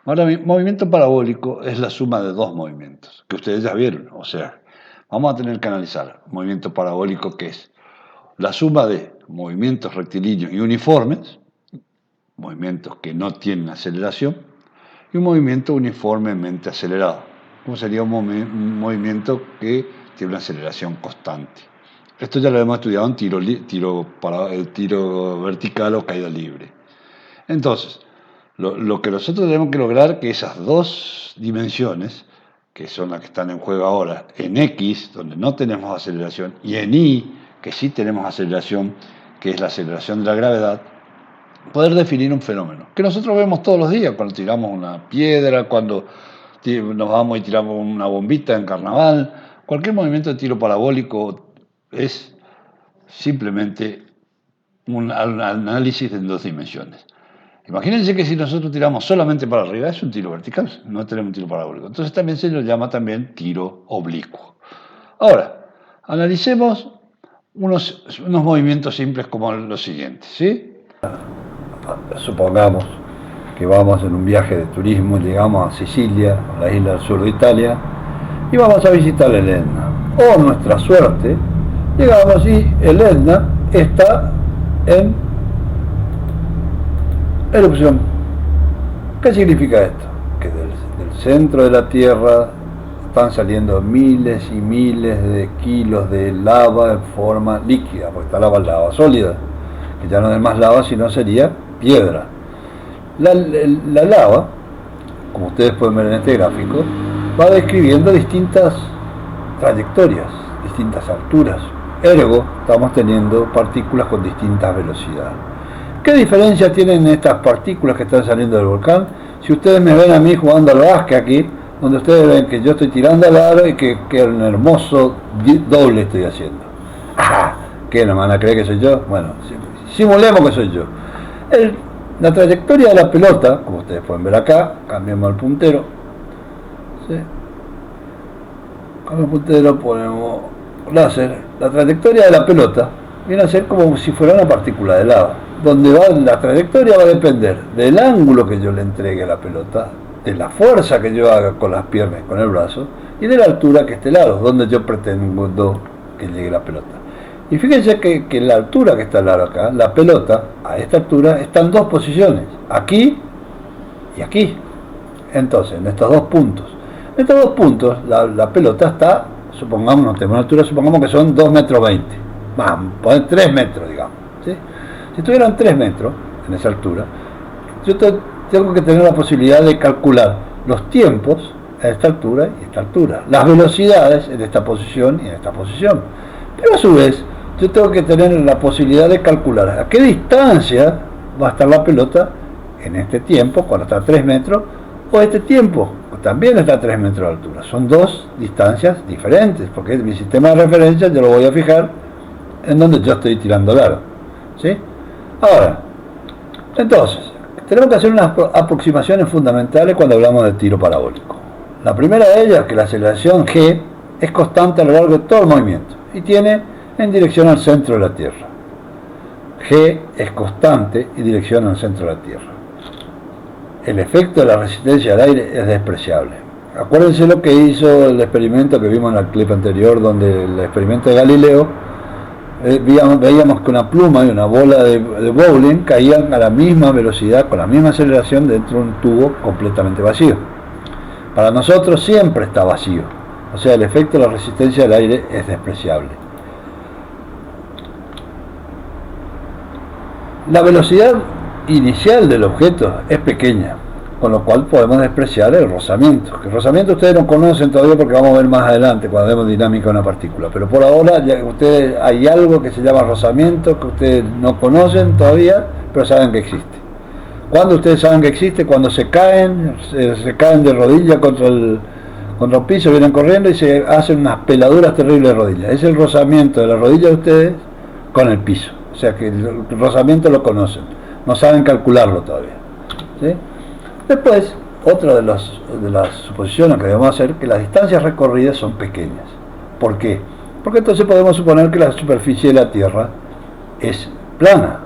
Ahora, movimiento parabólico es la suma de dos movimientos, que ustedes ya vieron. O sea, vamos a tener que analizar movimiento parabólico, que es la suma de movimientos rectilíneos y uniformes, movimientos que no tienen aceleración, y un movimiento uniformemente acelerado, como sería un movimiento que tiene una aceleración constante. Esto ya lo hemos estudiado en tiro vertical o caída libre. Entonces, lo que nosotros tenemos que lograr que esas dos dimensiones, que son las que están en juego ahora, en X, donde no tenemos aceleración, y en Y, que sí tenemos aceleración, que es la aceleración de la gravedad, poder definir un fenómeno que nosotros vemos todos los días, cuando tiramos una piedra, cuando nos vamos y tiramos una bombita en carnaval. Cualquier movimiento de tiro parabólico es simplemente un análisis en dos dimensiones. Imagínense que si nosotros tiramos solamente para arriba, es un tiro vertical, no tenemos un tiro parabólico. Entonces también se lo llama también tiro oblicuo. Ahora, analicemos unos movimientos simples como los siguientes, ¿sí? Supongamos que vamos en un viaje de turismo, llegamos a Sicilia, a la isla del sur de Italia, y vamos a visitar el Etna. O nuestra suerte, llegamos y el Etna está en erupción. ¿Qué significa esto? Que del centro de la Tierra están saliendo miles y miles de kilos de lava en forma líquida, porque está lava sólida, que ya no es más lava, sino sería piedra. La lava, como ustedes pueden ver en este gráfico, va describiendo distintas trayectorias, distintas alturas. Ergo, estamos teniendo partículas con distintas velocidades. ¿Qué diferencia tienen estas partículas que están saliendo del volcán? Si ustedes me ven a mí jugando al básquet aquí, donde ustedes ven que yo estoy tirando al aro y que un hermoso doble estoy haciendo. ¡Ah! ¿Qué no me van a creer que soy yo? Bueno, simulemos que soy yo. La trayectoria de la pelota, como ustedes pueden ver acá, cambiamos el puntero. ¿Sí? Con el puntero ponemos láser. La trayectoria de la pelota viene a ser como si fuera una partícula de lava, donde la trayectoria va a depender del ángulo que yo le entregue a la pelota, de la fuerza que yo haga con las piernas y con el brazo, y de la altura que esté el aro, donde yo pretendo que llegue la pelota. Y fíjense que la altura que está el aro acá, la pelota, a esta altura, está en dos posiciones, aquí y aquí. Entonces, en estos dos puntos. En estos dos puntos, la pelota está, supongamos, no tenemos una altura, supongamos que son 2,20 metros. Vamos, poner 3 metros, digamos. ¿Sí? Si tuvieran 3 metros en esa altura, yo tengo que tener la posibilidad de calcular los tiempos a esta altura y esta altura, las velocidades en esta posición y en esta posición. Pero a su vez, yo tengo que tener la posibilidad de calcular a qué distancia va a estar la pelota en este tiempo, cuando está a 3 metros, o este tiempo, también está a 3 metros de altura. Son dos distancias diferentes, porque mi sistema de referencia yo lo voy a fijar en donde yo estoy tirando el aro. ¿Sí? Ahora, entonces, tenemos que hacer unas aproximaciones fundamentales cuando hablamos de tiro parabólico. La primera de ellas es que la aceleración G es constante a lo largo de todo el movimiento y tiene en dirección al centro de la Tierra. G es constante y dirección al centro de la Tierra. El efecto de la resistencia al aire es despreciable. Acuérdense lo que hizo el experimento que vimos en el clip anterior, donde el experimento de Galileo, veíamos que una pluma y una bola de bowling caían a la misma velocidad, con la misma aceleración, dentro de un tubo completamente vacío. Para nosotros siempre está vacío, o sea, el efecto de la resistencia al aire es despreciable. La velocidad inicial del objeto es pequeña, con lo cual podemos despreciar el rozamiento. El rozamiento ustedes no conocen todavía porque vamos a ver más adelante cuando vemos dinámica de una partícula, pero por ahora ya ustedes, hay algo que se llama rozamiento que ustedes no conocen todavía, pero saben que existe. ¿Cuándo ustedes saben que existe? Cuando se caen de rodillas contra el piso, vienen corriendo y se hacen unas peladuras terribles de rodillas. Es el rozamiento de la rodilla de ustedes con el piso, o sea que el rozamiento lo conocen, no saben calcularlo todavía. ¿Sí? Después, otra de las suposiciones que debemos hacer es que las distancias recorridas son pequeñas. ¿Por qué? Porque entonces podemos suponer que la superficie de la Tierra es plana.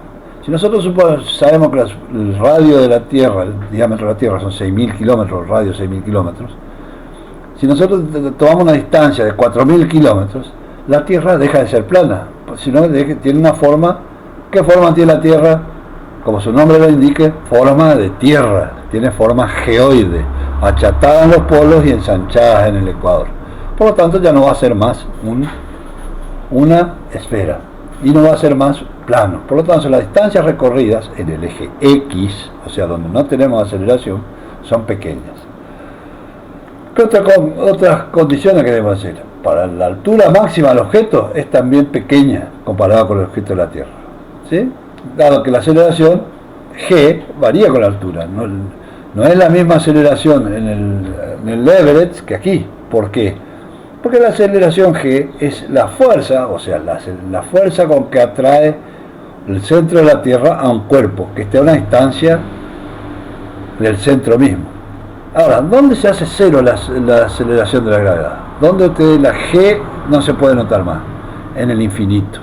Si Si nosotros sabemos que el radio de la Tierra, el diámetro de la Tierra son 6.000 kilómetros, el radio 6.000 kilómetros, si nosotros tomamos una distancia de 4.000 kilómetros, la Tierra deja de ser plana, sino tiene una forma. ¿Qué forma tiene la Tierra? Como su nombre lo indique, forma de tierra, tiene forma geoide, achatada en los polos y ensanchada en el ecuador. Por lo tanto, ya no va a ser más una esfera y no va a ser más plano. Por lo tanto, las distancias recorridas en el eje X, o sea, donde no tenemos aceleración, son pequeñas. ¿Qué otras condiciones queremos hacer? Para la altura máxima del objeto es también pequeña comparada con el objeto de la Tierra, ¿sí? Dado que la aceleración G varía con la altura, no es la misma aceleración en el Everest que aquí. ¿Por qué? Porque la aceleración G es la fuerza, o sea, la fuerza con que atrae el centro de la Tierra a un cuerpo que esté a una distancia del centro mismo. Ahora, ¿dónde se hace cero la aceleración de la gravedad? ¿Dónde la G no se puede notar más? En el infinito.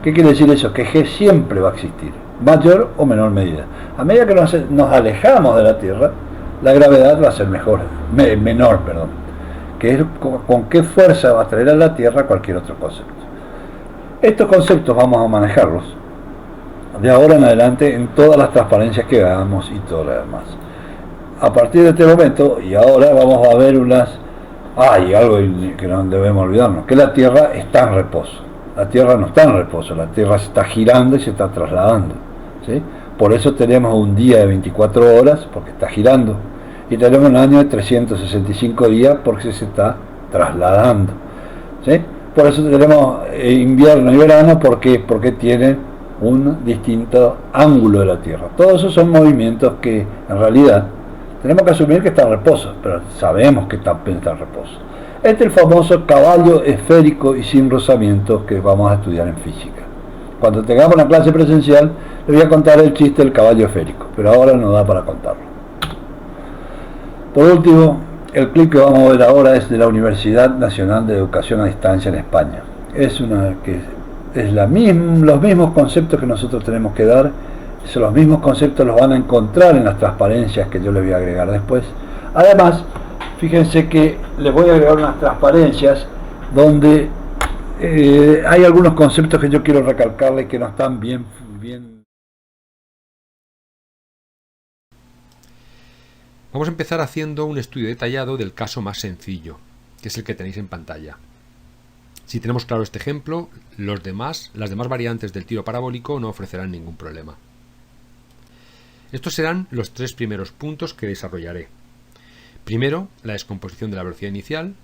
¿Qué quiere decir eso? Que G siempre va a existir, mayor o menor medida. A medida que nos alejamos de la Tierra, la gravedad va a ser menor, que es con qué fuerza va a traer a la Tierra cualquier otro concepto. Estos conceptos vamos a manejarlos de ahora en adelante en todas las transparencias que hagamos y todo lo demás. A partir de este momento, y ahora vamos a ver y algo que no debemos olvidarnos, que la Tierra está en reposo. La Tierra no está en reposo, la Tierra se está girando y se está trasladando, ¿sí? Por eso tenemos un día de 24 horas, porque está girando, y tenemos un año de 365 días, porque se está trasladando, ¿sí? Por eso tenemos invierno y verano, porque tienen un distinto ángulo de la Tierra. Todos esos son movimientos que, en realidad, tenemos que asumir que está en reposo, pero sabemos que está en reposo. Este es el famoso caballo esférico y sin rozamiento que vamos a estudiar en física. Cuando tengamos una clase presencial, les voy a contar el chiste del caballo esférico, pero ahora no da para contarlo. Por último, el clip que vamos a ver ahora es de la Universidad Nacional de Educación a Distancia en España. Los mismos conceptos que nosotros tenemos que dar, los mismos conceptos los van a encontrar en las transparencias que yo les voy a agregar después. Además, fíjense que les voy a agregar unas transparencias donde hay algunos conceptos que yo quiero recalcarles que no están bien. Vamos a empezar haciendo un estudio detallado del caso más sencillo, que es el que tenéis en pantalla. Si tenemos claro este ejemplo, las demás variantes del tiro parabólico no ofrecerán ningún problema. Estos serán los tres primeros puntos que desarrollaré. Primero, la descomposición de la velocidad inicial.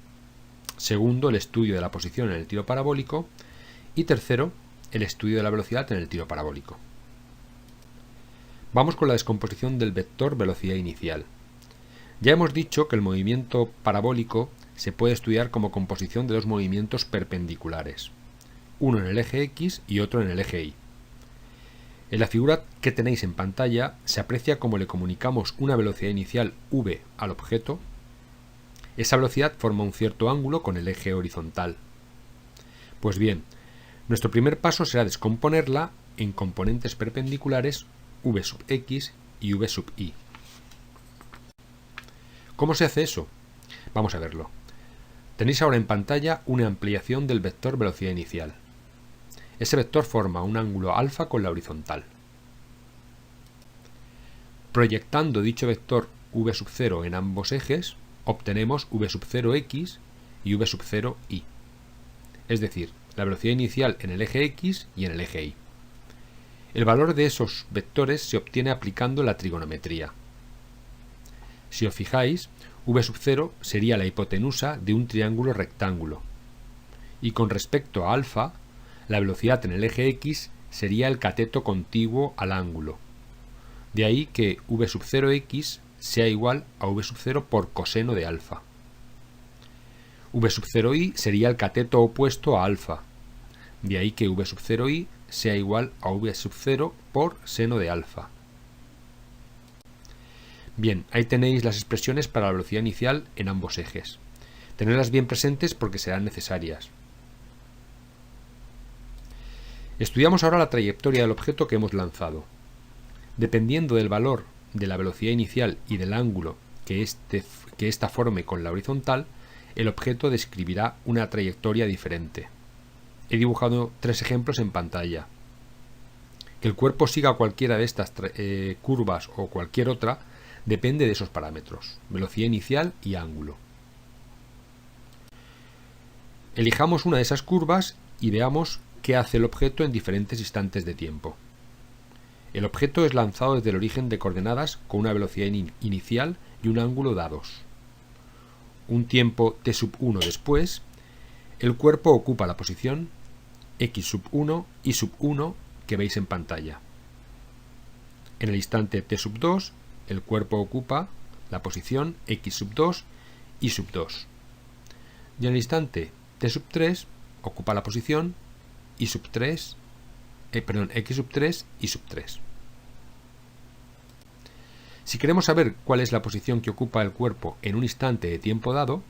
Segundo, el estudio de la posición en el tiro parabólico. Y tercero, el estudio de la velocidad en el tiro parabólico. Vamos con la descomposición del vector velocidad inicial. Ya hemos dicho que el movimiento parabólico se puede estudiar como composición de dos movimientos perpendiculares, uno en el eje X y otro en el eje Y. En la figura que tenéis en pantalla se aprecia cómo le comunicamos una velocidad inicial v al objeto. Esa velocidad forma un cierto ángulo con el eje horizontal. Pues bien, nuestro primer paso será descomponerla en componentes perpendiculares v sub x y v sub y. ¿Cómo se hace eso? Vamos a verlo. Tenéis ahora en pantalla una ampliación del vector velocidad inicial. Ese vector forma un ángulo alfa con la horizontal. Proyectando dicho vector v sub 0 en ambos ejes, obtenemos v sub 0x y v sub 0y. Es decir, la velocidad inicial en el eje X y en el eje Y. El valor de esos vectores se obtiene aplicando la trigonometría. Si os fijáis, v sub 0 sería la hipotenusa de un triángulo rectángulo. Y con respecto a alfa, la velocidad en el eje X sería el cateto contiguo al ángulo. De ahí que v sub 0x sea igual a v sub 0 por coseno de alfa. V sub 0y sería el cateto opuesto a alfa. De ahí que v sub 0y sea igual a v sub 0 por seno de alfa. Bien, ahí tenéis las expresiones para la velocidad inicial en ambos ejes. Tenedlas bien presentes porque serán necesarias. Estudiamos ahora la trayectoria del objeto que hemos lanzado. Dependiendo del valor de la velocidad inicial y del ángulo que ésta forme con la horizontal, el objeto describirá una trayectoria diferente. He dibujado 3 ejemplos en pantalla. Que el cuerpo siga cualquiera de estas curvas o cualquier otra depende de esos parámetros, velocidad inicial y ángulo. Elijamos una de esas curvas y veamos qué hace el objeto en diferentes instantes de tiempo. El objeto es lanzado desde el origen de coordenadas con una velocidad inicial y un ángulo dados. Un tiempo t1 después, el cuerpo ocupa la posición x1 y 1 que veis en pantalla. En el instante t2, el cuerpo ocupa la posición x2 y 2. Y en el instante t3 ocupa la posición x3 y 3. Si queremos saber cuál es la posición que ocupa el cuerpo en un instante de tiempo dado,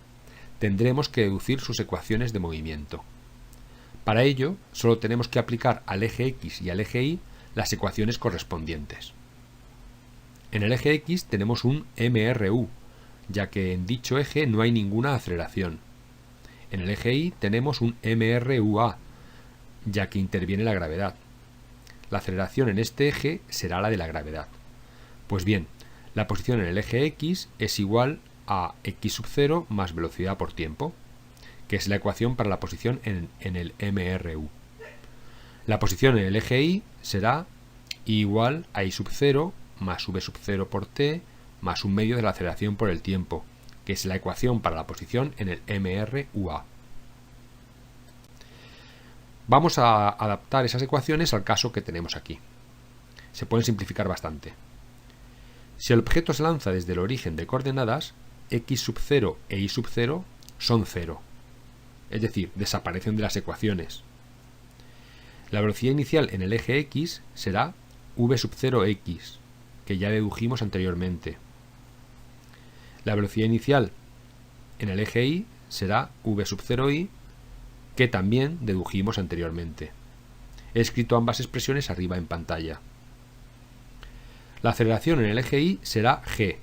tendremos que deducir sus ecuaciones de movimiento. Para ello, solo tenemos que aplicar al eje X y al eje Y las ecuaciones correspondientes. En el eje X tenemos un mRu, ya que en dicho eje no hay ninguna aceleración. En el eje Y tenemos un mRuA, ya que interviene la gravedad. La aceleración en este eje será la de la gravedad. Pues bien, la posición en el eje X es igual a x0 más velocidad por tiempo, que es la ecuación para la posición en el mRu. La posición en el eje Y será igual a y0 más v0 por t más un medio de la aceleración por el tiempo, que es la ecuación para la posición en el mRuA. Vamos a adaptar esas ecuaciones al caso que tenemos aquí. Se pueden simplificar bastante. Si el objeto se lanza desde el origen de coordenadas, x0 e y0 son 0. Es decir, desaparecen de las ecuaciones. La velocidad inicial en el eje X será v0x, que ya dedujimos anteriormente. La velocidad inicial en el eje Y será v0y, que también dedujimos anteriormente. He escrito ambas expresiones arriba en pantalla. La aceleración en el eje Y será g,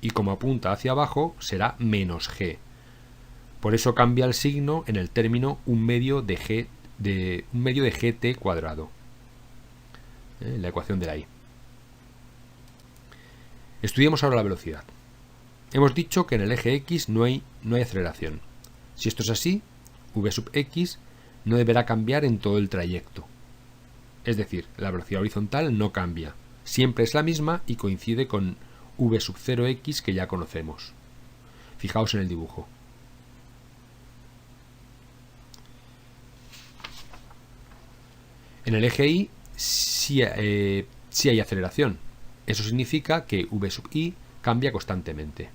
y como apunta hacia abajo será menos g. Por eso cambia el signo en el término un medio de gt cuadrado. La ecuación de la Y. Estudiemos ahora la velocidad. Hemos dicho que en el eje X no hay aceleración. Si esto es así, v(x) no deberá cambiar en todo el trayecto. Es decir, la velocidad horizontal no cambia. Siempre es la misma y coincide con v0x que ya conocemos. Fijaos en el dibujo. En el eje Y sí hay aceleración. Eso significa que v(y) cambia constantemente.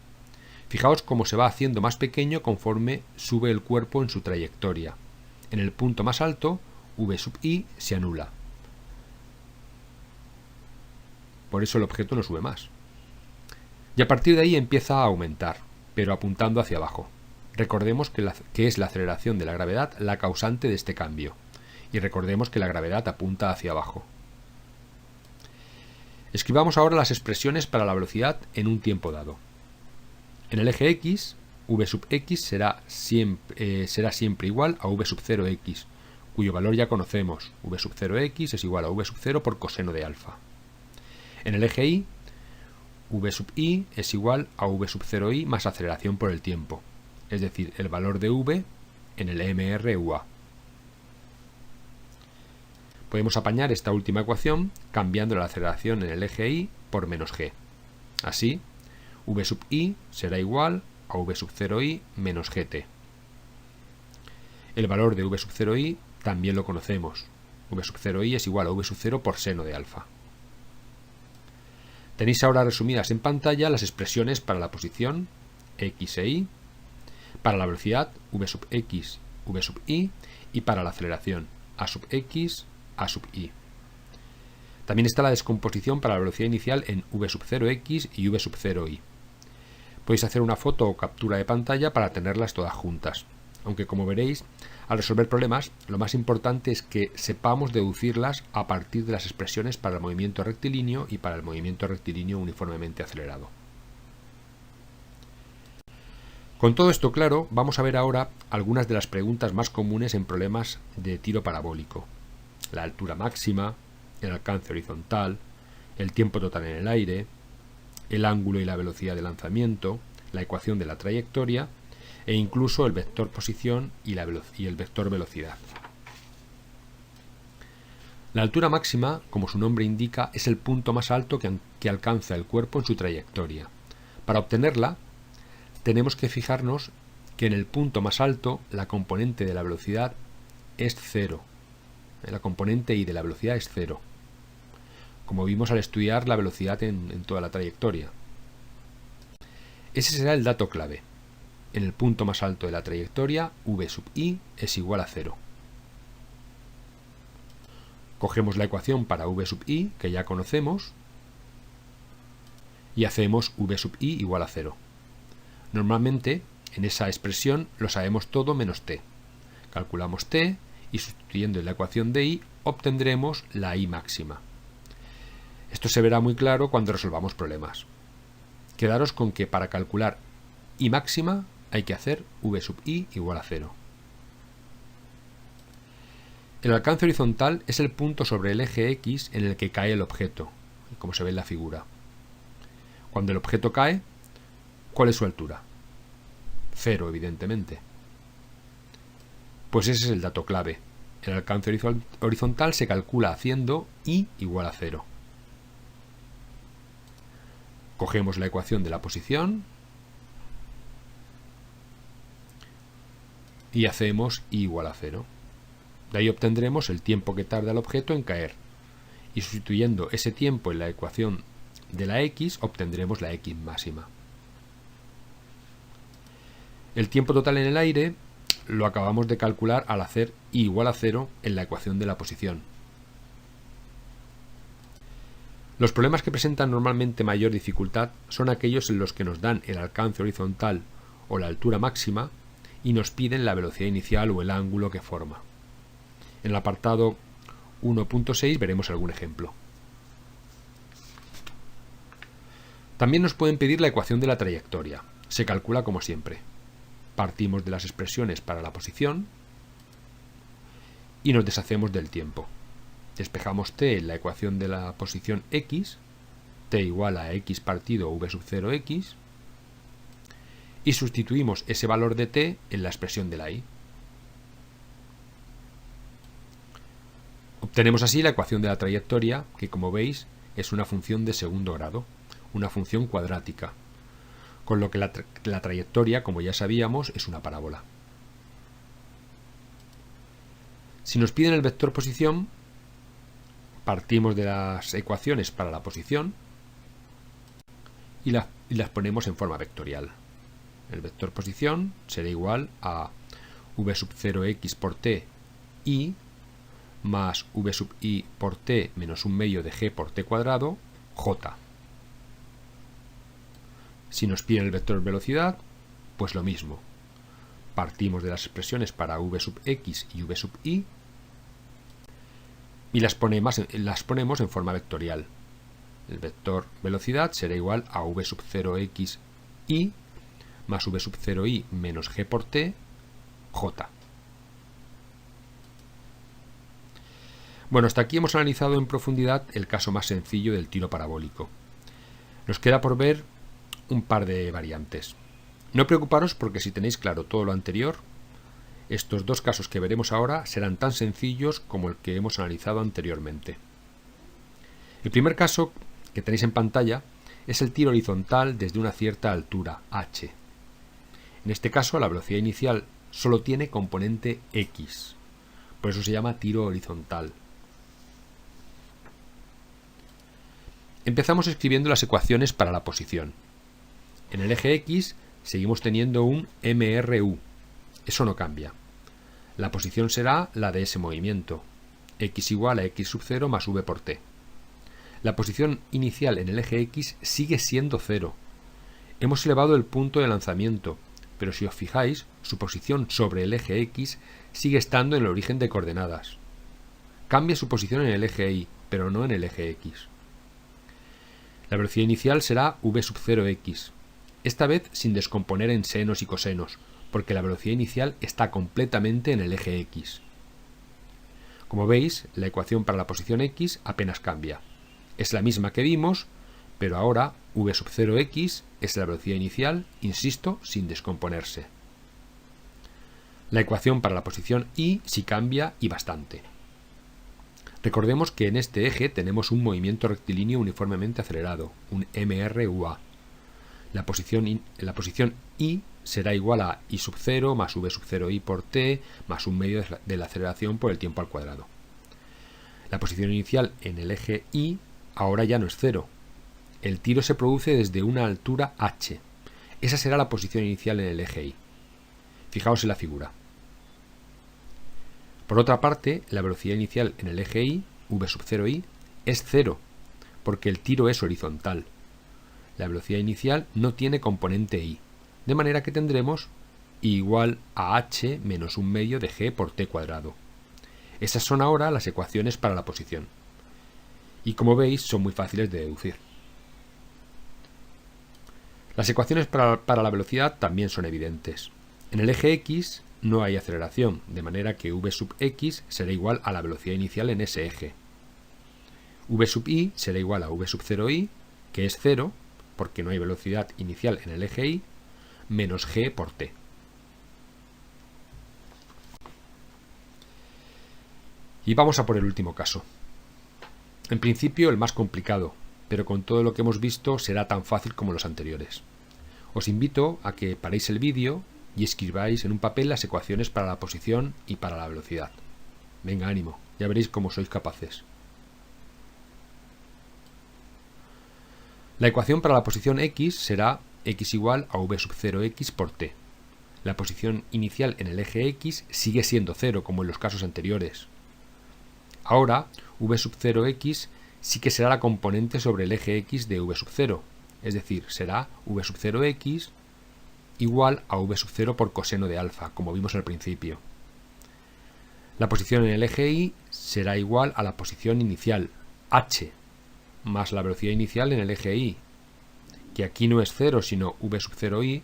Fijaos cómo se va haciendo más pequeño conforme sube el cuerpo en su trayectoria. En el punto más alto, v(y) se anula. Por eso el objeto no sube más. Y a partir de ahí empieza a aumentar, pero apuntando hacia abajo. Recordemos que es la aceleración de la gravedad la causante de este cambio. Y recordemos que la gravedad apunta hacia abajo. Escribamos ahora las expresiones para la velocidad en un tiempo dado. En el eje X, v(x) será siempre igual a v0x, cuyo valor ya conocemos. v0x es igual a v0 por coseno de alfa. En el eje Y, v(y) es igual a v0y más aceleración por el tiempo, es decir, el valor de v en el mRuA. Podemos apañar esta última ecuación cambiando la aceleración en el eje Y por menos g. Así, v(y) será igual a v0y menos gt. El valor de v0y también lo conocemos. v0y es igual a v0 por seno de alfa. Tenéis ahora resumidas en pantalla las expresiones para la posición x e y, para la velocidad v(x), v(y) y para la aceleración a(x), a(y). También está la descomposición para la velocidad inicial en v0x y v0y. Podéis hacer una foto o captura de pantalla para tenerlas todas juntas, aunque como veréis, Al resolver problemas, lo más importante es que sepamos deducirlas a partir de las expresiones para el movimiento rectilíneo y para el movimiento rectilíneo uniformemente acelerado. Con todo esto claro, vamos a ver ahora algunas de las preguntas más comunes en problemas de tiro parabólico: la altura máxima, el alcance horizontal, el tiempo total en el aire, el ángulo y la velocidad de lanzamiento, la ecuación de la trayectoria e incluso el vector posición y el vector velocidad. La altura máxima, como su nombre indica, es el punto más alto que alcanza el cuerpo en su trayectoria. Para obtenerla, tenemos que fijarnos que en el punto más alto la componente de la velocidad es cero. La componente I de la velocidad es cero, como vimos al estudiar la velocidad en toda la trayectoria. Ese será el dato clave. En el punto más alto de la trayectoria, v sub i es igual a 0. Cogemos la ecuación para v sub i, que ya conocemos, y hacemos v sub i igual a 0. Normalmente, en esa expresión lo sabemos todo menos t. Calculamos t y sustituyendo en la ecuación de i obtendremos la i máxima. Esto se verá muy claro cuando resolvamos problemas. Quedaros con que para calcular i máxima hay que hacer v sub i igual a 0. El alcance horizontal es el punto sobre el eje X en el que cae el objeto, como se ve en la figura. Cuando el objeto cae, ¿cuál es su altura? 0, evidentemente. Pues ese es el dato clave. El alcance horizontal se calcula haciendo i igual a 0. Cogemos la ecuación de la posición y hacemos i igual a 0. De ahí obtendremos el tiempo que tarda el objeto en caer. Y sustituyendo ese tiempo en la ecuación de la x, obtendremos la x máxima. El tiempo total en el aire lo acabamos de calcular al hacer i igual a 0 en la ecuación de la posición. Los problemas que presentan normalmente mayor dificultad son aquellos en los que nos dan el alcance horizontal o la altura máxima y nos piden la velocidad inicial o el ángulo que forma. En el apartado 1.6 veremos algún ejemplo. También nos pueden pedir la ecuación de la trayectoria. Se calcula como siempre. Partimos de las expresiones para la posición y nos deshacemos del tiempo. Despejamos t en la ecuación de la posición x, t igual a x partido v sub 0x, y sustituimos ese valor de t en la expresión de la y. Obtenemos así la ecuación de la trayectoria, que como veis es una función de segundo grado, una función cuadrática, con lo que la trayectoria, como ya sabíamos, es una parábola. Si nos piden el vector posición, partimos de las ecuaciones para la posición y las ponemos en forma vectorial. El vector posición será igual a v sub 0x por t i más v sub i por t menos un medio de g por t cuadrado j. Si nos piden el vector velocidad, pues lo mismo. Partimos de las expresiones para v sub x y v sub i y las ponemos en forma vectorial. El vector velocidad será igual a v sub 0x i más v sub 0i menos g por t j. Bueno, hasta aquí hemos analizado en profundidad el caso más sencillo del tiro parabólico. Nos queda por ver un par de variantes. No preocuparos porque si tenéis claro todo lo anterior, estos dos casos que veremos ahora serán tan sencillos como el que hemos analizado anteriormente. El primer caso que tenéis en pantalla es el tiro horizontal desde una cierta altura, h. En este caso la velocidad inicial solo tiene componente x, por eso se llama tiro horizontal. Empezamos escribiendo las ecuaciones para la posición. En el eje X seguimos teniendo un MRU. Eso no cambia. La posición será la de ese movimiento. X igual a x sub 0 más v por t. La posición inicial en el eje X sigue siendo 0. Hemos elevado el punto de lanzamiento, pero si os fijáis, su posición sobre el eje X sigue estando en el origen de coordenadas. Cambia su posición en el eje Y, pero no en el eje X. La velocidad inicial será v sub 0x, esta vez sin descomponer en senos y cosenos, porque la velocidad inicial está completamente en el eje X. Como veis, la ecuación para la posición X apenas cambia. Es la misma que vimos, pero ahora v sub 0x es la velocidad inicial, insisto, sin descomponerse. La ecuación para la posición Y sí cambia y bastante. Recordemos que en este eje tenemos un movimiento rectilíneo uniformemente acelerado, un MRUA. La posición Y será igual a I sub 0 más V sub 0i por t más un medio de la aceleración por el tiempo al cuadrado. La posición inicial en el eje Y ahora ya no es 0. El tiro se produce desde una altura h. Esa será la posición inicial en el eje Y. Fijaos en la figura. Por otra parte, la velocidad inicial en el eje Y, v sub 0i, es 0, porque el tiro es horizontal. La velocidad inicial no tiene componente y, de manera que tendremos I igual a h menos un medio de g por t cuadrado. Esas son ahora las ecuaciones para la posición. Y como veis, son muy fáciles de deducir. Las ecuaciones para la velocidad también son evidentes. En el eje X no hay aceleración, de manera que v sub x será igual a la velocidad inicial en ese eje. V sub y será igual a v sub 0i, que es 0, porque no hay velocidad inicial en el eje Y, menos g por t. Y vamos a por el último caso. En principio el más complicado, pero con todo lo que hemos visto será tan fácil como los anteriores. Os invito a que paréis el vídeo y escribáis en un papel las ecuaciones para la posición y para la velocidad. Venga, ánimo, ya veréis cómo sois capaces. La ecuación para la posición x será x igual a v sub 0x por t. La posición inicial en el eje x sigue siendo 0, como en los casos anteriores. Ahora, v sub 0x sí que será la componente sobre el eje x de v sub 0, es decir, será v sub 0x igual a v sub 0 por coseno de alfa, como vimos al principio. La posición en el eje Y será igual a la posición inicial, h, más la velocidad inicial en el eje Y, que aquí no es 0, sino v sub 0i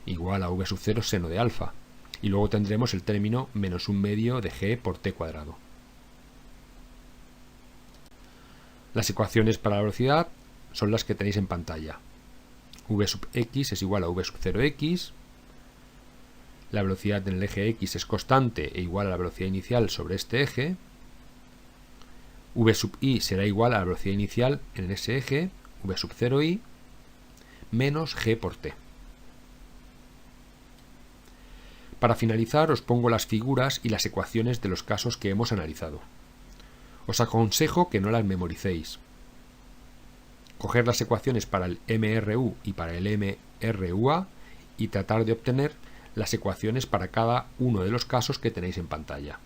igual a v sub 0 seno de alfa, y luego tendremos el término menos un medio de g por t cuadrado. Las ecuaciones para la velocidad son las que tenéis en pantalla. V sub x es igual a v sub 0x, la velocidad en el eje x es constante e igual a la velocidad inicial sobre este eje, v sub y será igual a la velocidad inicial en ese eje, v sub 0i, menos g por t. Para finalizar os pongo las figuras y las ecuaciones de los casos que hemos analizado. Os aconsejo que no las memoricéis. Coger las ecuaciones para el MRU y para el MRUA y tratar de obtener las ecuaciones para cada uno de los casos que tenéis en pantalla.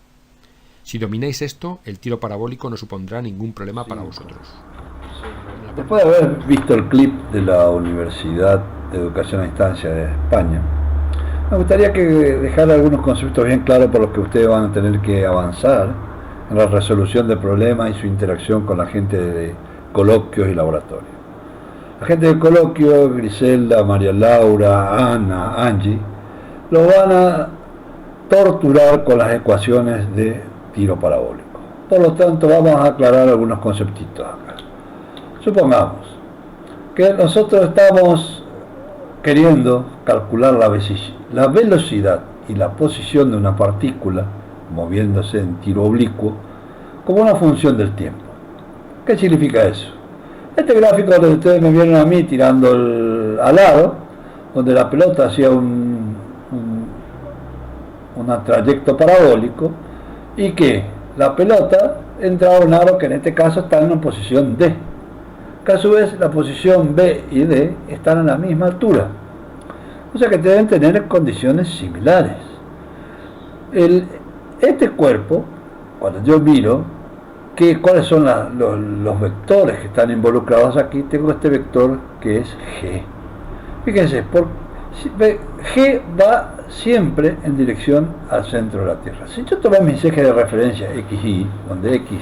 Si domináis esto, el tiro parabólico no supondrá ningún problema para vosotros. Después de haber visto el clip de la Universidad de Educación a Distancia de España, me gustaría que dejara algunos conceptos bien claros por los que ustedes van a tener que avanzar en la resolución de problemas y su interacción con la gente de coloquios y laboratorios. La gente de coloquio, Griselda, María Laura, Ana, Angie, lo van a torturar con las ecuaciones de tiro parabólico. Por lo tanto, vamos a aclarar algunos conceptitos acá. Supongamos que nosotros estamos queriendo calcular la velocidad y la posición de una partícula moviéndose en tiro oblicuo como una función del tiempo. ¿Qué significa eso? Este gráfico donde ustedes me vieron a mí tirando al lado, donde la pelota hacía un trayecto parabólico y que la pelota entraba en un aro que en este caso está en una posición D, que a su vez la posición B y D están a la misma altura, o sea que deben tener condiciones similares. Este cuerpo, cuando yo miro cuáles son los vectores que están involucrados aquí, tengo este vector que es G. Fíjense, G va siempre en dirección al centro de la Tierra. Si yo tomé mis ejes de referencia X, Y, donde X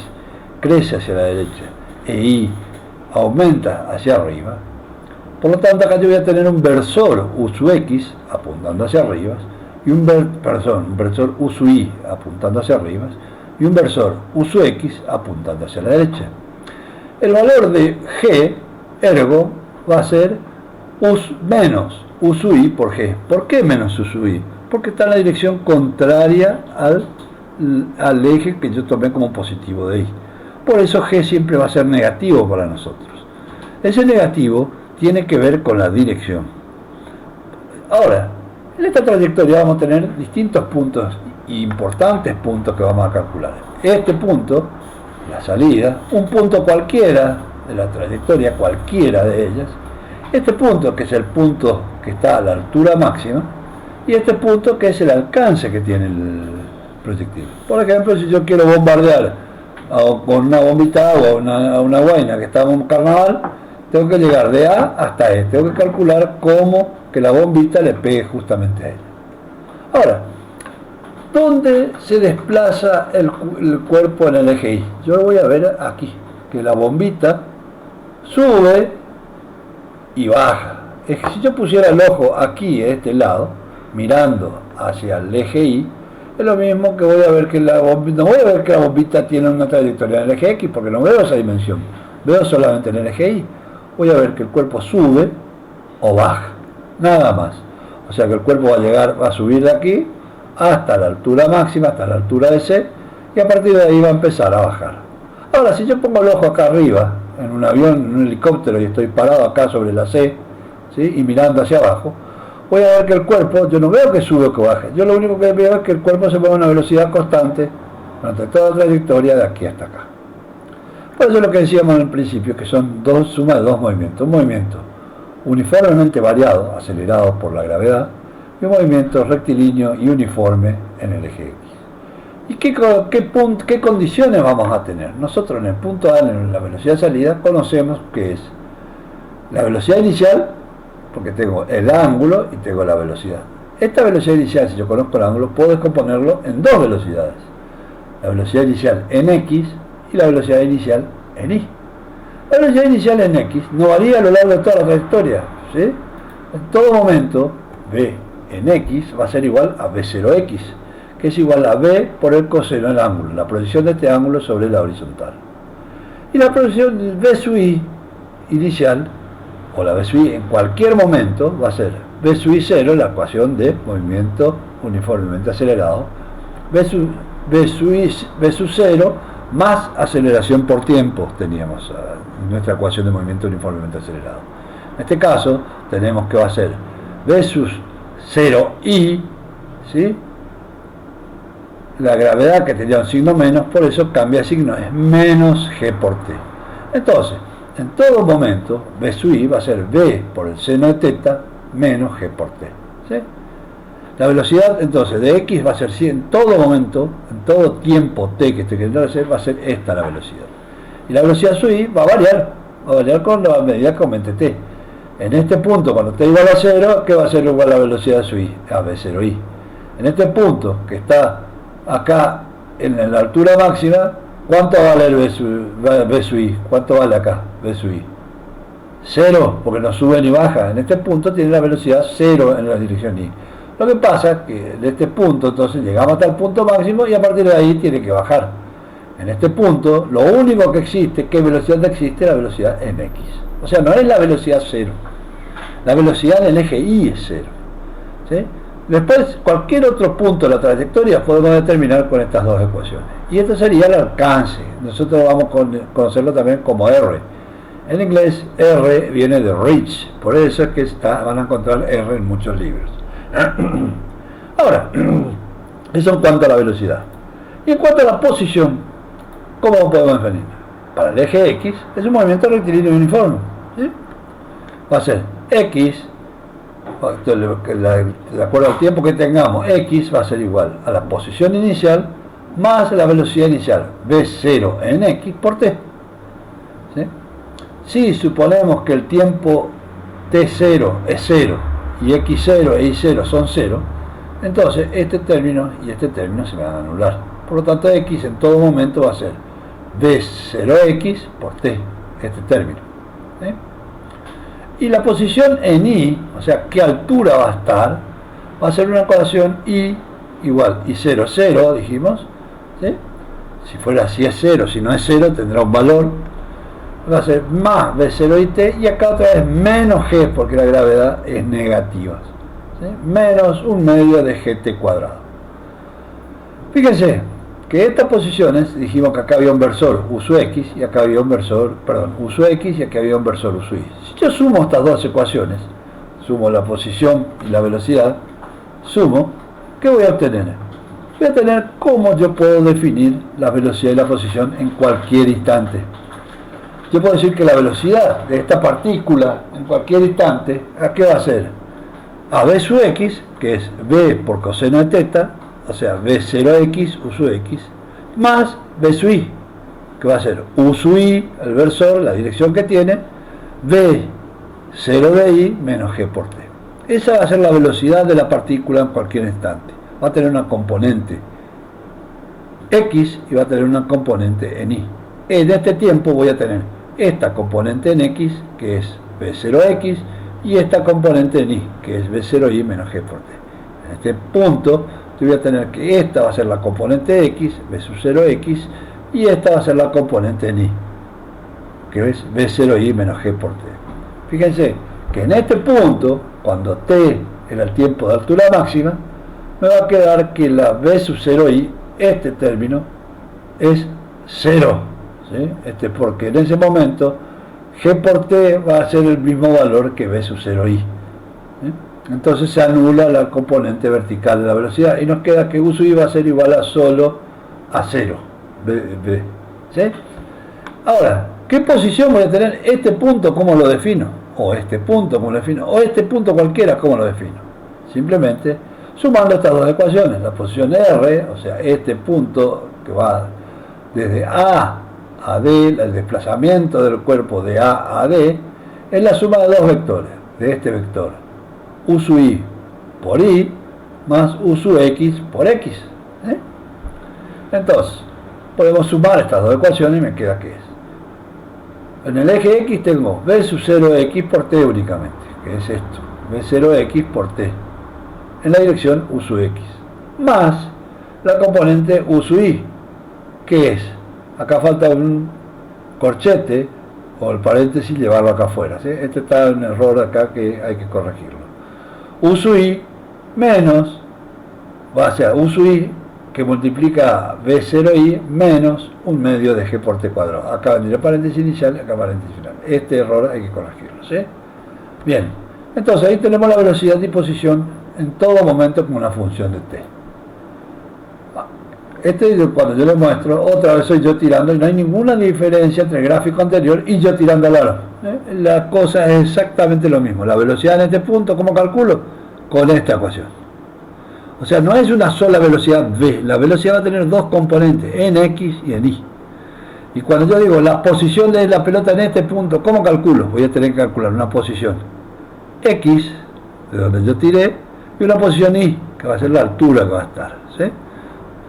crece hacia la derecha e Y aumenta hacia arriba, por lo tanto acá yo voy a tener un versor U sub X apuntando hacia arriba y un versor U sub Y apuntando hacia arriba y un versor U sub X apuntando hacia la derecha. El valor de G, ergo, va a ser menos U sub I por G. ¿Por qué menos U sub I? Porque está en la dirección contraria al eje que yo tomé como positivo de I. Por eso G siempre va a ser negativo para nosotros. Ese negativo tiene que ver con la dirección. Ahora, en esta trayectoria vamos a tener distintos puntos, importantes puntos que vamos a calcular. Este punto, la salida, un punto cualquiera de la trayectoria, cualquiera de ellas, este punto que es el punto que está a la altura máxima y este punto que es el alcance que tiene el proyectil. Por ejemplo, si yo quiero bombardear con una bombita de agua, una guaina que está en un carnaval, tengo que llegar de A hasta E, tengo que calcular cómo que la bombita le pegue justamente a él. Ahora, ¿dónde se desplaza el cuerpo en el eje Y? Yo voy a ver aquí, que la bombita sube y baja. Es que si yo pusiera el ojo aquí, a este lado, mirando hacia el eje Y, es lo mismo que voy a ver que la bombita, no voy a ver que la bombita tiene una trayectoria en el eje X, porque no veo esa dimensión, veo solamente en el eje Y. Voy a ver que el cuerpo sube o baja, nada más. O sea que el cuerpo va a subir de aquí hasta la altura máxima, hasta la altura de C, y a partir de ahí va a empezar a bajar. Ahora, si yo pongo el ojo acá arriba, en un avión, en un helicóptero, y estoy parado acá sobre la C, ¿sí?, y mirando hacia abajo, voy a ver que el cuerpo, yo no veo que sube o que baje, yo lo único que veo es que el cuerpo se mueve a una velocidad constante durante toda la trayectoria de aquí hasta acá. Por eso es lo que decíamos al principio, que son suma de dos movimientos. Un movimiento uniformemente variado, acelerado por la gravedad, y un movimiento rectilíneo y uniforme en el eje X. ¿Y qué condiciones vamos a tener? Nosotros en el punto A, en la velocidad de salida, conocemos que es la velocidad inicial, porque tengo el ángulo y tengo la velocidad. Esta velocidad inicial, si yo conozco el ángulo, puedo descomponerlo en dos velocidades. La velocidad inicial en X y la velocidad inicial en Y. La velocidad inicial en X no varía a lo largo de toda la trayectoria, ¿sí? En todo momento, B en X va a ser igual a B0X, que es igual a B por el coseno del ángulo, la proyección de este ángulo sobre la horizontal. Y la proyección de B sub I inicial, o la B sub I en cualquier momento, va a ser B sub I 0, la ecuación de movimiento uniformemente acelerado, B sub 0 más aceleración por tiempo, teníamos nuestra ecuación de movimiento uniformemente acelerado. En este caso, tenemos que va a ser B sub 0i, ¿sí?, la gravedad que tenía un signo menos, por eso cambia de signo, es menos G por T. Entonces, en todo momento, B sub I va a ser B por el seno de teta menos G por T, ¿sí? La velocidad entonces de X va a ser, en todo momento, en todo tiempo T que estoy queriendo hacer, va a ser esta la velocidad. Y la velocidad sub I va a variar con la medida que aumente T. En este punto, cuando T igual a 0, ¿qué va a ser igual a la velocidad sub I? A B0I. En este punto, que está acá en la altura máxima, ¿cuánto vale el B sub I? ¿Cuánto vale acá B sub I? 0, porque no sube ni baja. En este punto tiene la velocidad 0 en la dirección I. Lo que pasa es que de este punto, entonces, llegamos hasta el punto máximo y a partir de ahí tiene que bajar. En este punto, lo único que existe, ¿qué velocidad existe? La velocidad en X. O sea, no es la velocidad 0. La velocidad en el eje Y es 0. ¿Sí? Después, cualquier otro punto de la trayectoria podemos determinar con estas dos ecuaciones. Y esto sería el alcance. Nosotros vamos a conocerlo también como R. En inglés, R viene de reach. Por eso es que van a encontrar R en muchos libros. Ahora, eso en cuanto a la velocidad. Y en cuanto a la posición, ¿cómo podemos definir? Para el eje X es un movimiento rectilíneo uniforme, ¿sí? Va a ser X, de acuerdo al tiempo que tengamos, X va a ser igual a la posición inicial más la velocidad inicial, V0 en X por T, ¿sí? Si suponemos que el tiempo T0 es 0 y X0 e Y0 son 0, Entonces este término y este término se me van a anular. Por lo tanto x en todo momento va a ser b0x por t, este término. ¿Sí? Y la posición en i, o sea, qué altura va a estar, va a ser una ecuación i igual i0, 0, dijimos. ¿Sí? Si fuera así es 0, si no es 0 tendrá un valor. Va a ser más b0 y t, y acá otra vez menos g, porque la gravedad es negativa. ¿Sí? Menos un medio de gt cuadrado. Fíjense que estas posiciones, dijimos que acá había un versor u sub x, y acá había un versor, perdón, u sub x, y acá había un versor u sub y. Si yo sumo estas dos ecuaciones, sumo la posición y la velocidad, sumo, ¿qué voy a obtener? Voy a tener cómo yo puedo definir la velocidad y la posición en cualquier instante. Yo puedo decir que la velocidad de esta partícula en cualquier instante, ¿a qué va a ser? A b sub x, que es b por coseno de teta, o sea, b0x u sub x, más b sub i, que va a ser u sub i, el versor, la dirección que tiene, b0 de i menos g por t. Esa va a ser la velocidad de la partícula en cualquier instante. Va a tener una componente x y va a tener una componente en y. En este tiempo voy a tener esta componente en x, que es b0x, y esta componente en y, que es b0y menos g por t. En este punto yo voy a tener que esta va a ser la componente x, b sub 0x, y esta va a ser la componente en y, que es b0y menos g por t. Fíjense que en este punto, cuando t era el tiempo de altura máxima, me va a quedar que la b sub 0y, este término, es 0. ¿Sí? Porque en ese momento g por t va a ser el mismo valor que b sub 0i. ¿Sí? Entonces se anula la componente vertical de la velocidad y nos queda que u sub i va a ser igual a solo a 0. B. ¿Sí? Ahora, ¿qué posición voy a tener? Este punto, ¿cómo lo defino? O este punto, ¿cómo lo defino? O este punto cualquiera, ¿cómo lo defino? Simplemente sumando estas dos ecuaciones. La posición R, o sea, este punto que va desde A a D, el desplazamiento del cuerpo de A a D, es la suma de dos vectores, de este vector, u sub i por i, más u sub x por x. ¿Eh? Entonces, podemos sumar estas dos ecuaciones y me queda que es. En el eje x tengo b sub 0x por t únicamente, que es esto, b0x por t, en la dirección u sub x, más la componente u sub i, que es, acá falta un corchete, o el paréntesis llevarlo acá afuera, ¿sí? Este está un error acá que hay que corregirlo. U sub i menos, va a ser u sub i, que multiplica b0i menos un medio de g por t cuadrado. Acá vendría paréntesis inicial, acá paréntesis final. Este error hay que corregirlo, ¿sí? Bien, entonces ahí tenemos la velocidad y posición en todo momento como una función de t. Cuando yo lo muestro, otra vez soy yo tirando y no hay ninguna diferencia entre el gráfico anterior y yo tirando al aro. La cosa es exactamente lo mismo. La velocidad en este punto, ¿cómo calculo? Con esta ecuación. O sea, no es una sola velocidad v. La velocidad va a tener dos componentes, en x y en y. Y cuando yo digo la posición de la pelota en este punto, ¿cómo calculo? Voy a tener que calcular una posición x, de donde yo tiré, y una posición y, que va a ser la altura que va a estar, ¿sí?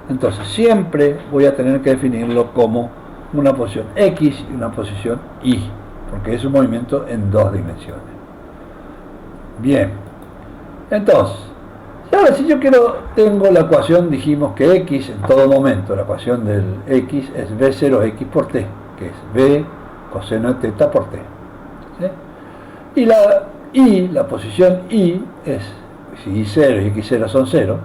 Entonces siempre voy a tener que definirlo como una posición x y una posición y, porque es un movimiento en dos dimensiones. Bien, entonces, ahora si yo tengo la ecuación, dijimos que x en todo momento, la ecuación del x es b0x por t, que es b coseno de teta por t. ¿Sí? Y la posición y es, si y0 y x0 son 0,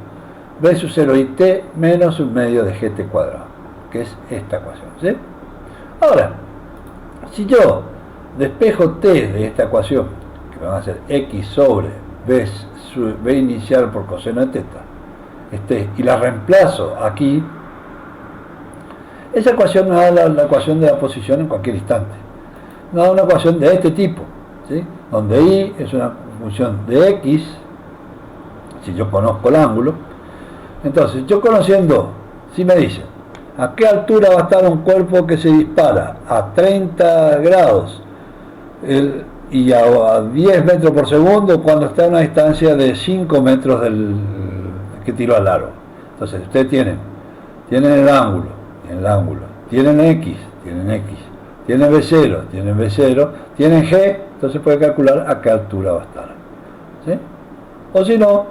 b sub 0 y t menos un medio de gt cuadrado, que es esta ecuación. ¿Sí? Ahora, si yo despejo t de esta ecuación, que va a ser x sobre b inicial por coseno de teta, y la reemplazo aquí, esa ecuación me da la ecuación de la posición en cualquier instante. Me da una ecuación de este tipo, ¿sí? Donde y es una función de x, si yo conozco el ángulo. Entonces, yo conociendo, si me dicen, ¿a qué altura va a estar un cuerpo que se dispara a 30 grados y a 10 metros por segundo cuando está a una distancia de 5 metros que tiró al largo. Entonces ustedes tienen el ángulo, tienen X, tienen B0, tienen G, entonces puede calcular a qué altura va a estar. ¿Sí? O si no,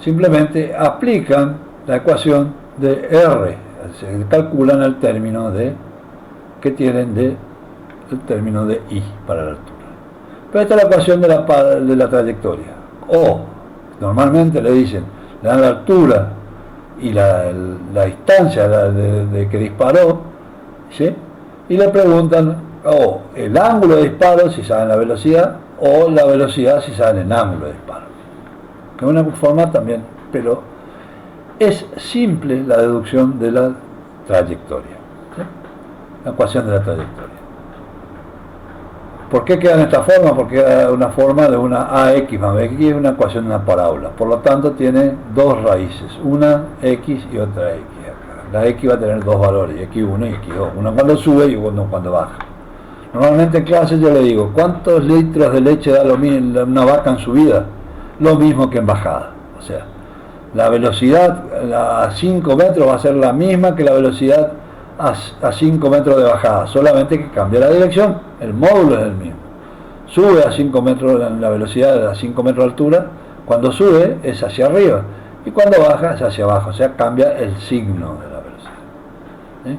simplemente aplican la ecuación de R, se calculan el término de que tienen el término de I para la altura. Pero esta es la ecuación de la trayectoria. O normalmente le dan la altura y la distancia de que disparó, ¿sí? Y le preguntan el ángulo de disparo si saben la velocidad, o la velocidad si saben el ángulo de disparo, que es una forma también, pero es simple la deducción de la trayectoria, ¿sí? La ecuación de la trayectoria. ¿Por qué queda en esta forma? Porque es una forma de una AX más BX, es una ecuación de una parábola. Por lo tanto, tiene dos raíces, una X y otra X. La X va a tener dos valores, X1 y X2. Una cuando sube y una cuando baja. Normalmente en clase yo le digo, ¿cuántos litros de leche da una vaca en subida? Lo mismo que en bajada. O sea, la velocidad a 5 metros va a ser la misma que la velocidad a 5 metros de bajada, solamente que cambia la dirección, el módulo es el mismo. Sube a 5 metros la velocidad, a 5 metros de altura, cuando sube es hacia arriba y cuando baja es hacia abajo, o sea, cambia el signo de la velocidad. ¿Sí?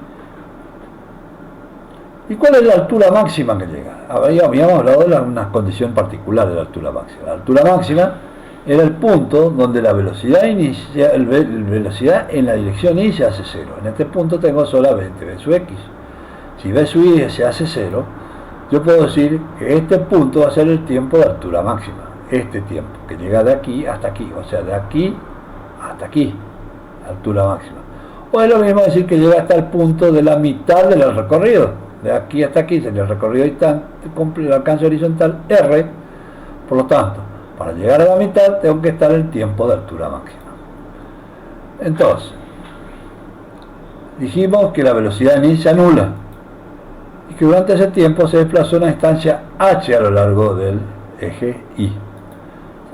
¿Y cuál es la altura máxima que llega? Habíamos hablado de una condición particular de la altura máxima. La altura máxima era el punto donde la velocidad velocidad en la dirección Y se hace 0. En este punto tengo solamente V sub X. Si V sub Y se hace 0, yo puedo decir que este punto va a ser el tiempo de altura máxima. Este tiempo, que llega de aquí hasta aquí, o sea, de aquí hasta aquí, altura máxima. O es lo mismo decir que llega hasta el punto de la mitad del recorrido. De aquí hasta aquí sería el recorrido el alcance horizontal R. Por lo tanto, para llegar a la mitad tengo que estar el tiempo de altura máxima. Entonces, dijimos que la velocidad en Y se anula y que durante ese tiempo se desplazó una distancia h a lo largo del eje Y.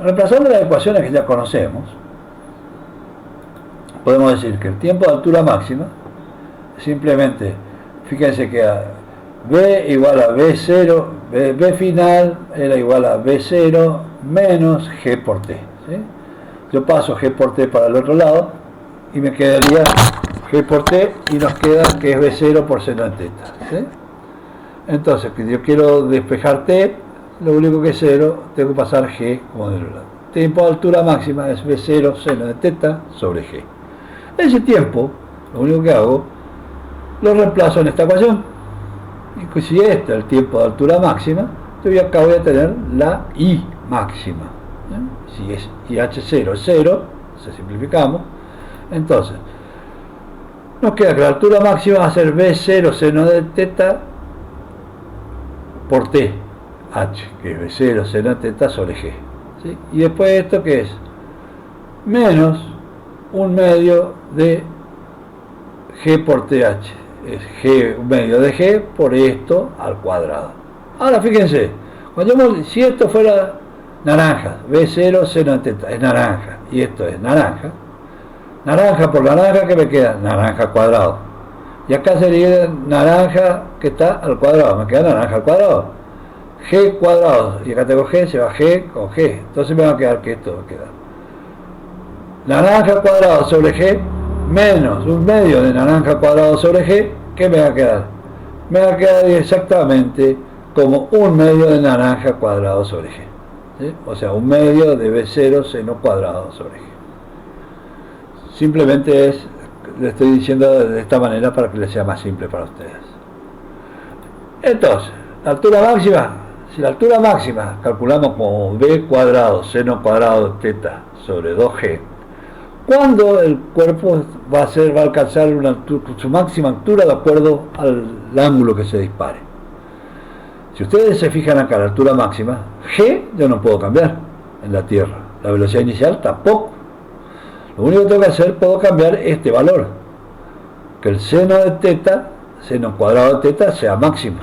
Reemplazando las ecuaciones que ya conocemos, podemos decir que el tiempo de altura máxima simplemente, fíjense que V igual a V0, V final era igual a V0 menos G por T. ¿Sí? Yo paso G por T para el otro lado y me quedaría G por T y nos queda que es V0 por seno de teta. ¿Sí? Entonces, que yo quiero despejar T, lo único que es 0, tengo que pasar G como del lado. Tiempo de altura máxima es V0 seno de teta sobre G. Ese tiempo, lo único que hago, lo reemplazo en esta ecuación. Y si este es el tiempo de altura máxima, yo acá voy a tener la I máxima. Si es IH0 es 0, se simplificamos, entonces nos queda que la altura máxima va a ser V0 seno de teta por T, H, que es V0 seno de teta sobre G. ¿Sí? Y después esto que es menos un medio de G por TH. Es G, un medio de G por esto al cuadrado. Ahora fíjense, si esto fuera naranja, V0 seno de teta es naranja y esto es naranja, naranja por naranja, que me queda naranja al cuadrado, y acá sería naranja que está al cuadrado, me queda naranja al cuadrado, G cuadrado, y acá tengo G, se va G con G, entonces me va a quedar que esto va a quedar naranja al cuadrado sobre G menos un medio de naranja cuadrado sobre G, ¿qué me va a quedar? Me va a quedar exactamente como un medio de naranja cuadrado sobre G. ¿Sí? O sea, un medio de V0 seno cuadrado sobre G. Simplemente le estoy diciendo de esta manera para que les sea más simple para ustedes. Entonces, la altura máxima, si la altura máxima calculamos como V cuadrado seno cuadrado teta sobre 2G, cuando el cuerpo va a alcanzar su máxima altura de acuerdo al ángulo que se dispare. Si ustedes se fijan acá, la altura máxima, G yo no puedo cambiar en la Tierra, la velocidad inicial tampoco. Lo único que tengo que hacer, puedo cambiar este valor, que el seno de teta, seno cuadrado de teta, sea máximo.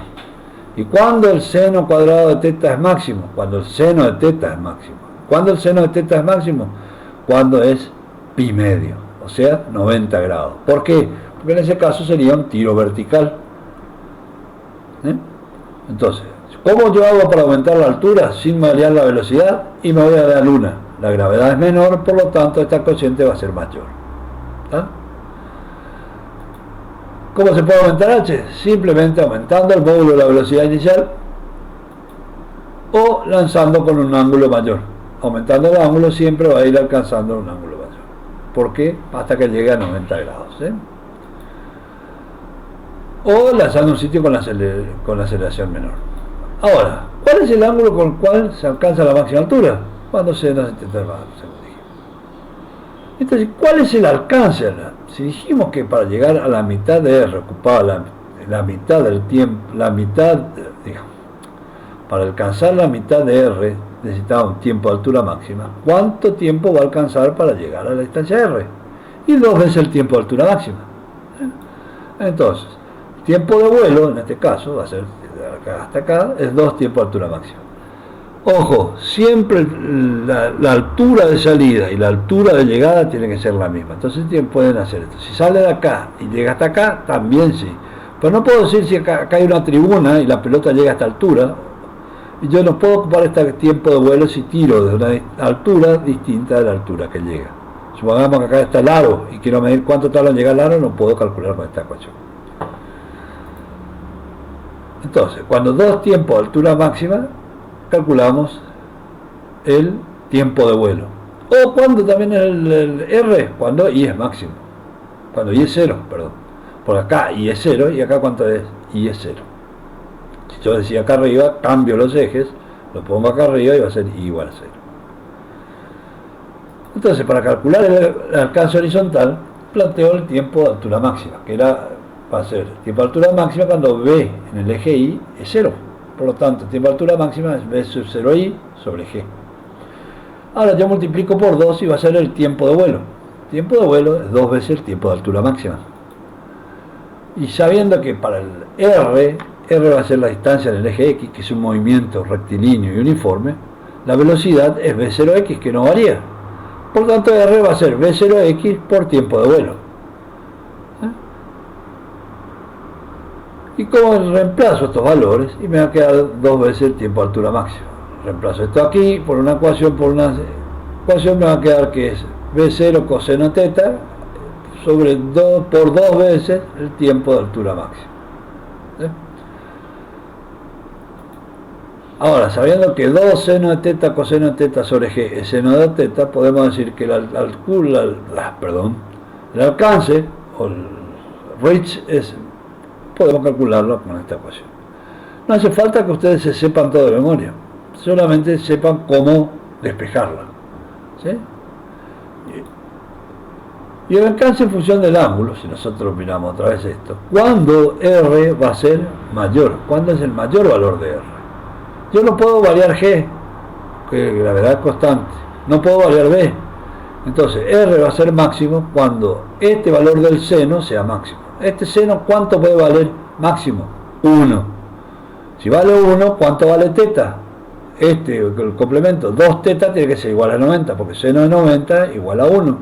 ¿Y cuando el seno cuadrado de teta es máximo? Cuando el seno de teta es máximo. ¿Cuándo el seno de teta es máximo? Cuando es pi medio, o sea, 90 grados. ¿Por qué? Porque en ese caso sería un tiro vertical. Entonces, ¿cómo yo hago para aumentar la altura sin variar la velocidad? Y me voy a la luna. La gravedad es menor, por lo tanto esta cociente va a ser mayor. ¿Está? ¿Cómo se puede aumentar h? Simplemente aumentando el módulo de la velocidad inicial o lanzando con un ángulo mayor. Aumentando el ángulo siempre va a ir alcanzando un ángulo mayor. ¿Por qué? Hasta que llegue a 90 grados. O lanzando un sitio con la aceleración menor. Ahora, ¿cuál es el ángulo con el cual se alcanza la máxima altura? Cuando se nos intenta más, según dijimos. Entonces, ¿cuál es el alcance? Si dijimos que para llegar a la mitad de R ocupaba la mitad del tiempo, para alcanzar la mitad de R necesitaba un tiempo de altura máxima. ¿Cuánto tiempo va a alcanzar para llegar a la distancia R? Y 2 veces el tiempo de altura máxima. Entonces, tiempo de vuelo, en este caso, va a ser de acá hasta acá, es 2 tiempos de altura máxima. Ojo, siempre la altura de salida y la altura de llegada tiene que ser la misma. Entonces pueden hacer esto. Si sale de acá y llega hasta acá, también sí. Pero no puedo decir si acá hay una tribuna y la pelota llega a esta altura. Y yo no puedo ocupar este tiempo de vuelo si tiro de una altura distinta de la altura que llega. Supongamos que acá está el aro y quiero medir cuánto tarda en llegar al aro, no puedo calcular con esta ecuación. Entonces, cuando 2 tiempos de altura máxima, calculamos el tiempo de vuelo. O cuando también el R, cuando I es máximo. Cuando I es 0, perdón. Por acá I es 0 y acá cuánto es I es 0. Si yo decía acá arriba, cambio los ejes, lo pongo acá arriba y va a ser I igual a 0. Entonces, para calcular el alcance horizontal, planteo el tiempo de altura máxima, que va a ser tiempo de altura máxima cuando B en el eje Y es 0. Por lo tanto, el tiempo de altura máxima es B sub 0I sobre G. Ahora yo multiplico por 2 y va a ser el tiempo de vuelo. El tiempo de vuelo es 2 veces el tiempo de altura máxima. Y sabiendo que para el R va a ser la distancia en el eje X, que es un movimiento rectilíneo y uniforme, la velocidad es V0X, que no varía. Por lo tanto, R va a ser V0X por tiempo de vuelo. Y como reemplazo estos valores, y me va a quedar 2 veces el tiempo de altura máxima. Reemplazo esto aquí por una ecuación, me va a quedar que es V0 coseno teta sobre 2 por 2 veces el tiempo de altura máxima. Ahora, sabiendo que 2 seno de teta coseno de teta sobre G es seno de teta, podemos decir que el alcance, o el reach, podemos calcularlo con esta ecuación. No hace falta que ustedes se sepan todo de memoria, solamente sepan cómo despejarla. ¿Sí? Y el alcance en función del ángulo, si nosotros miramos otra vez esto, ¿cuándo R va a ser mayor? ¿Cuándo es el mayor valor de R? Yo no puedo variar G, que la gravedad es constante, no puedo variar B. Entonces R va a ser máximo cuando este valor del seno sea máximo. Este seno, ¿cuánto puede valer máximo? 1. Si vale 1, ¿cuánto vale teta? El complemento, 2 teta tiene que ser igual a 90, porque seno de 90 igual a 1.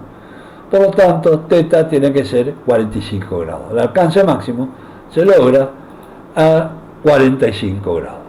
Por lo tanto, teta tiene que ser 45 grados. El alcance máximo se logra a 45 grados.